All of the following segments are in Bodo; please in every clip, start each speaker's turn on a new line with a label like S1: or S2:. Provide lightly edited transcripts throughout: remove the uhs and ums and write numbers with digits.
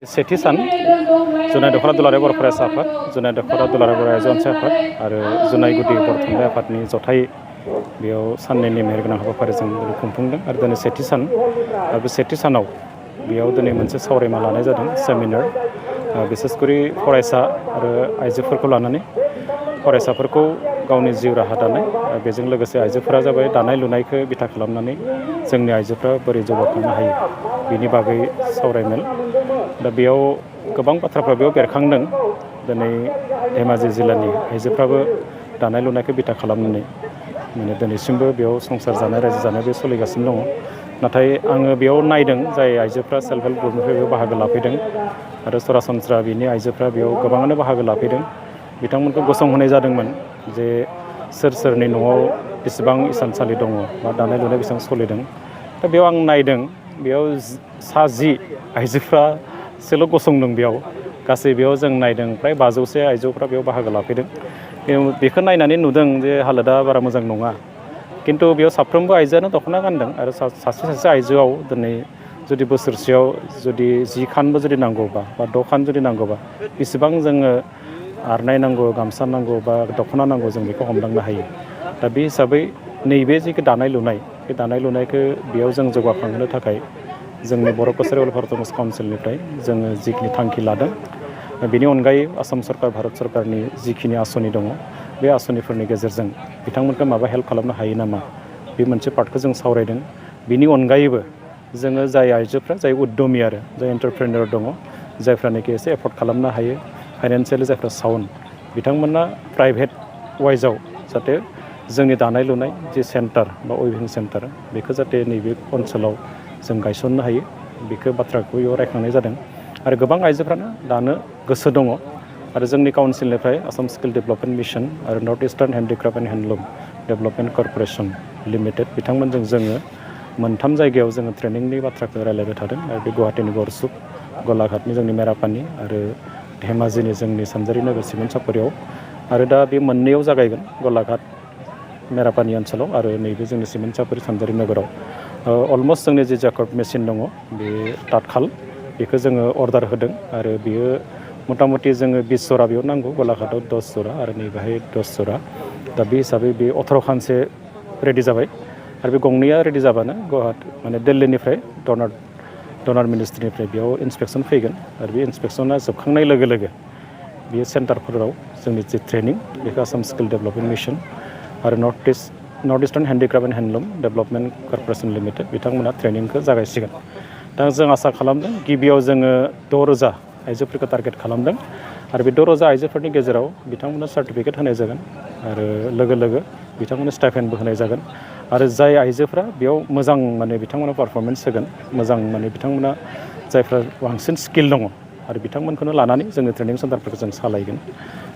S1: सेथि सान जुनाय दख'रा दुलाराय बर' फरायसा आफाद, जुनाय दख'रा दुलाराय बर' आइजो अनसाय आफाद आरो जुनाय गुदि बर' थुनलाइ आफादनि जथाय बेयाव साननैनि मेहेरगोनां हाबाफारिजों खुंफुंदों आरो दिनै सेथि सान आरो बे सेथि सानाव बेयाव दिनै मोनसे सावरायमा लानाय जादों सेमिनार बिसेसकरि फरायसा आरो आइजोफोरखौ लानानै फरायसाफोरखौ गावनि जिउ राहा दानाय बेजों लोगोसे आइजोफोरा जाबाय दानाय लुनायखौ बिथा खालामनानै जोंनि आइजोफ्रा बोरै जौगाखांनो हायो बिनि बागै सावरायमेल दा बेयाव गोबां बाथ्राफ्रा बेयाव बेरखांदों। दिनै धेमाजि जिल्लानि आइजोफ्राबो दानाय लुनायखौ बिथा खालामनानै दिनैसिमबो बेयाव संसार जानाय रायजो जानाय बे सोलिगासिनो दङ। नाथाय आङो बेयाव नायदों जाय आइजोफ्रा सेल्फ हेल्प ग्रुपनिफ्राय बाहागो लाफैदों आरो सरासनस्रा बिनि आइजोफ्रा बेयाव गोबाङानो बाहागो लाफैदों। बिथांमोनखौ गसंहोनाय जादोंमोन जे सोरनि न'आव बेसेबां इसानसालि दङ बा दानाय लुनाय बेसेबां सोलिदों। दा बेयाव आं नायदों बेयाव 10 आइजोफ्रासोल' गसंदों बेयाव गासै बेयाव जों नायदों फ्राय 500 आइजोफ्रा बेयाव बाहागो लाफैदों। बेखौ नायनानै नुदों जे हालोदा बारा मोजां नङा। खिन्थु बेयाव साफ्रोमबो आइजोआनो दख'ना गानदों आरो सासे आइजोआव दिनै जुदि बोसोरसेयाव जुदि 10 खानबो जुदि नांगौबा बा 6 खान जुदि नांगौबा बेसेबां जोङो आरनाय नांगौ, गामसा नांगौ बा दख'ना नांगौ जों बेखौ हमदांनो हायो। दा बे हिसाबै नैबे जिखि दानाय लुनाय बे दानाय लुनायखौ बेयाव जों जौगाखांहोनो थाखाय जोंनि बर' कसारि वेलफेयार अट'नमास काउन्सिलनिफ्राय जोङो जिखिनि थांखि लादों बेनि अनगायै आसाम सरकार भारत सरकारनि जिखिनि आसनि दङ बे आसनिफोरनि गेजेरजों बिथांमोनखौ माबा हेल्प खालामनो हायो नामा बे मोनसे पार्टखौ जों सावरायदों। बिनि अनगायैबो जोङो जाय आइजोफ्रा जाय उद्यमि आरो जाय एन्टारप्रेनर दङ जायफ्रानोखि एसे एफर्ड खालामनो हायो फाइनान्सियेलि जायफ्रा साउन्ड बिथांमोना प्राइभेट वाइजआव जाहाथे जोंनि दानाय लुनाय जि सेन्टार बा उइभिं सेन्टार बेखौ जाहाथे नैबे ओनसोलाव जों गायसननो हायो बेखौ बाथ्राखौ बेयाव रायखांनाय जादों। आरो गोबां आइजोफ्रानो दानो गोसो दङ आरो जोंनि काउन्सिलनिफ्राय आसाम स्किल डेभेलपमेन्ट मिशन आरो north eastern handicraft and handloom development corporation limited बिथांमोनजों जोङो मोनथाम जायगायाव जोङो ट्रेनिंनि बाथ्राखौ रायलायबाय थादों आरो बे गुवाहाटीनि बरसुक, गलाघाटनि जोंनि मेरापानि आरो धेमाजिनि जोंनि सानजारि नोगोर सिमेन्ट सापरियाव आरो दा बे मोननैयाव जागायगोन गलाघाट मेरापानि ओनसोलाव आरो नैबे जोंनि सिमेन्ट सापरि सानजारि नोगोराव अलमस्ट जोंनि जि जाकर्ड मेसिन दङ बे तातखाल बेखौ जोङो अर्डार होदों आरो बियो मथा मथि जोङो 20 जरा बेयाव नांगौ, गलाघाटआव 10 जरा आरो नैबेहाय 10 जरा। दा बे हिसाबै बे 18 खानसे रेडि जाबाय आरो बे गंनैया रेडि जाबानो गुवाहाटी दिल्लीनिफ्राय डनार मिनिस्ट्रिनिफ्राय बेयाव इन्सपेक्सन फैगोन आरो बे इन्सपेक्सना जोबखांनाय लोगो लोगो बेयो सेन्टारफोराव जोंनि जि ट्रेनिं बेखौ आसाम स्किल डेभेलपमेन्ट मिशन आरो north eastern handicraft and handloom development corporation limited बिथांमोना ट्रेनिंखौ जागायसिगोन। दा जों आसा खालामदों गिबियाव जोङो 6,000 आइजोफोरखौ टारगेट खालामदों आरो बे 6,000 आइजोफोरनि गेजेराव बिथांमोननो सार्टिफिकेट होनाय जागोन आरो लोगो लोगो बिथांमोननो स्टाइपेन्डबो होनाय जागोन आरो जाय आइजोफ्रा बेयाव मोजां बिथांमोना पारफरमेन्स होगोन मोजां बिथांमोना जायफ्रा बांसिन स्किल दङ आरो बिथांमोनखौनो लानानै जोङो ट्रेनिं सेन्टारफोरखौ जों सालायगोन।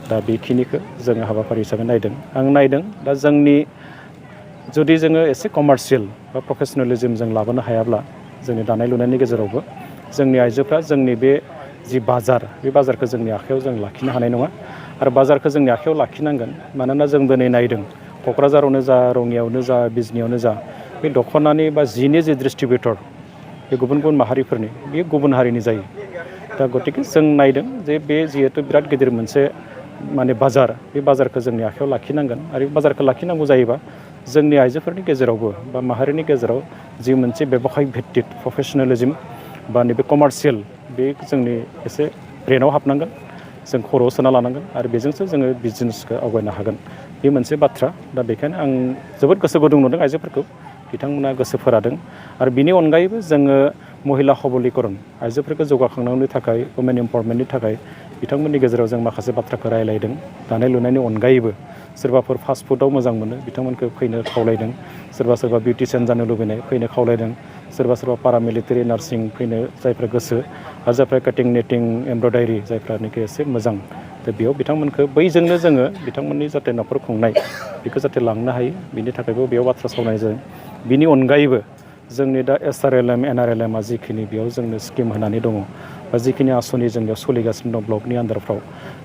S1: दा बेखिनिखौ जोङो हाबाफारि हिसाबै नायदों। दा जोंनि जुदि जोङो एसे कमार्शियेल बा प्रफेसनेलिजम जों लाबोनो हायाब्ला जोंनि दानाय लुनायनि गेजेरावबो जोंनि आइजोफ्रा जोंनि बे जि बाजार बे बाजारखौ जोंनि आखायाव जों लाखिनो हानाय नङा आरो बाजारखौ जोंनि आखायाव लाखिनांगोन। मानोना जों दिनै नायदों क'क्राझारावनो जा, रङियावनो जा, बिजनियावनो जा बे दख'नानि बा जिनि जि डिस्ट्रिबिउटर बे गुबुन गुबुन माहारिफोरनि बे गुबुन हारिनि जायो। दा गतिके जों नायदों जे बे जिहेथु बिराद गिदिर मोनसे बाजार बे बाजारखौ जोंनि आखायाव लाखिनांगोन आरो बे बाजारखौ लाखिनांगौ जायोबा जोंनि आइजोफोरनि गेजेरावबो बा माहारिनि गेजेराव जि मोनसे बेबखाय भित्तिक प्रफेसनेलिजम बा नैबे कमार्शियेल बे जोंनि एसे ब्रेनाव हाबनांगोन, जों खर'आव सोना लानांगोन आरो बेजोंसो जोङो बिजनेसखौ आवगायनो हागोन। बे मोनसे बाथ्रा। दा बेखायनो आं जोबोद गोसो गुदुं नुदों आइजोफोरखौ बिथांमोना गोसो फोरादों आरो बिनि अनगायैबो जोङो महिला सबलीकरन आइजोफोरखौ जौगाखांनायनि थाखाय वुमेन एम्पावारमेन्टनि थाखाय बिथांमोननि गेजेराव जों माखासे बाथ्राखौ रायलायदों। दानाय लुनायनि अनगायैबो सोरबाफोर फास्ट फुडआव मोजां मोनो बिथांमोनखौ फैनो खावलायदों, सोरबा बिउटिशियान जानो लुबैनाय फैनो खावलायदों, सोरबा पारामिलिटारि नार्सिं फैनो जायफ्रा गोसो आरो जायफ्रा काटिं निटिं एमब्रयडारि जायफ्रानोखि एसे मोजां दा बेयाव बिथांमोनखौ बैजोंनो जोङो बिथांमोननि जाहाथे न'खर खुंनाय बेखौ जाहाथे लांनो हायो बिनि थाखायबो बेयाव बाथ्रा सावरायनाय जादों। बिनि अनगायैबो जोंनि दा SRLM NRLMआ जिखिनि बेयाव जोंनो स्किम होनानै दङ बा जिखिनि आसनि जोंनियाव सोलिगासिनो दं ब्लकनि आन्दारफ्राव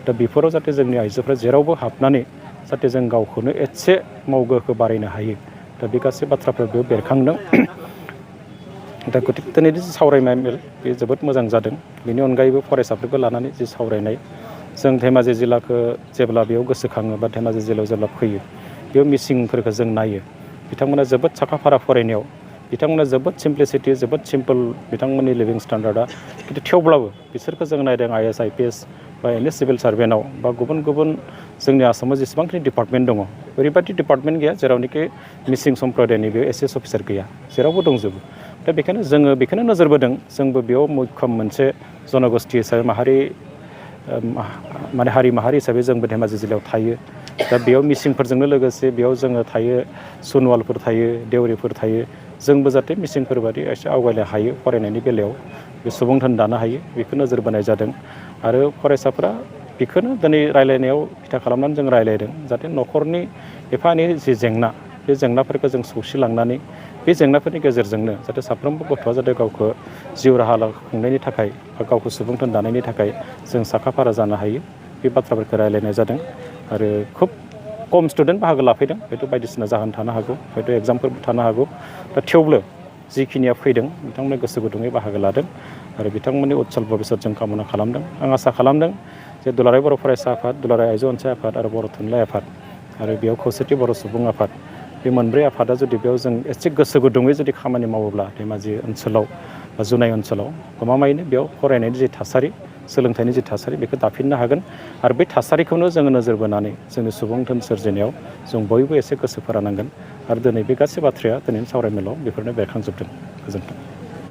S1: दा बेफोराव जाहाथे जोंनि आइजोफ्रा जेरावबो हाबनानै जाहाथे जों गावखौनो एसे मावगोहोखौ बारायनो हायो दा बे गासै बाथ्राफोर बेयाव बेरखांदों। दा गतिके दिनैनि जि सावरायनाय मेल बे जोबोद मोजां जादों। बेनि अनगायैबो फरायसाफोरखौ लानानै जि सावरायनाय जों धेमाजि जिल्लाखौ जेब्ला बेयाव गोसोखाङो बा धेमाजि जिल्लायाव जेब्ला फैयो बेयाव मिसिंफोरखौ जों नायो बिथांमोना जोबोद साखा-फारा फरायनायाव बिथांमोना जोबोद सिम्प्लिसिटि जोबोद सिम्पोल बिथांमोननि लिभिं स्टेन्डार्डआ खिन्थु थेवब्लाबो बिसोरखौ जों नायदों IAS IPS बा एनि सिभिल सार्भेन्टआव बा गुबुन गुबुन जोंनि आसामाव जेसेबांखिनि डिपार्टमेन्ट दङ ओरैबायदि डिपार्टमेन्ट गैया जेरावनोखि मिसिं सम्प्रदायनि बेयाव SS अफिसार गैया जेरावबो दंजोबो। दा बेखायनो जोङो बेखौनो नोजोर बोदों जोंबो बेयाव मैखोम मोनसे जनगोष्ठि हिसाबै माने हारि माहारि हिसाबै जोंबो धेमाजि जिल्लायाव थायो। दा बेयाव मिसिंफोरजोंनो लोगोसे बेयाव जोङो थायो सुनवालफोर थायो देउरिफोर थायो जोंबो जाहाथे मिसिंफोर बादि एसे आवगायनो हायो फरायनायनि बेलायाव बे सुबुं धोन दानो हायो बेखौ नोजोर बोनाय जादों आरो फरायसाफोरा बेखौनो दिनै रायलायनायाव बिथा खालामनानै जों रायलायदों जाहाथे न'खरनि एफा एनै जि जेंना बे जेंनाफोरखौ जों सौसिलांनानै बे जेंनाफोरनि गेजेरजोंनो जाहाथे साफ्रोमबो गथ'आ जाहाथे गावखौ जिउ राहा खुंनायनि थाखाय बा गावखौ सुबुं धोन दानायनि थाखाय जों साखा-फारा जानो हायो बे बाथ्राफोरखौ रायलायनाय जादों आरो खुब खम स्टुडेन्ट बाहागो लाफैदों हयथ' बायदिसिना जाहोन थानो हागौ हयथ' एग्जामफोरबो थानो हागौ दा थेवबो जिखिनिया फैदों बिथांमोना गोसो गुदुङै बाहागो लादों आरो बिथांमोननि उज्जवल भबिष्यत जों कामना खालामदों। आं आसा खालामदों जे दुलाराय बर' फरायसा आफाद दुलाराय आइजो अनसाय आफाद आरो बर' थुनलाइ आफाद आरो बेयाव खौसेथि बर' सुबुं आफाद बे मोनब्रै आफादा जुदि बेयाव जों एसे गोसो गुदुङै जुदि खामानि मावोब्ला धेमाजि ओनसोलाव बा जुनाय ओनसोलाव गमामायैनो बेयाव फरायनायनि जि थासारि सोलोंथाइनि जि थासारि बेखौ दाफिननो हागोन आरो बे थासारिखौनो जोङो नोजोर बोनानै जोंनि सुबुं धोन सोरजिनायाव जों बयबो एसे गोसो फोरानांगोन आरो दिनै बे गासै बाथ्राया दिनैनि सावरायमेलाव बेफोरनो बेरखांजोबदों। गोजोन्थों।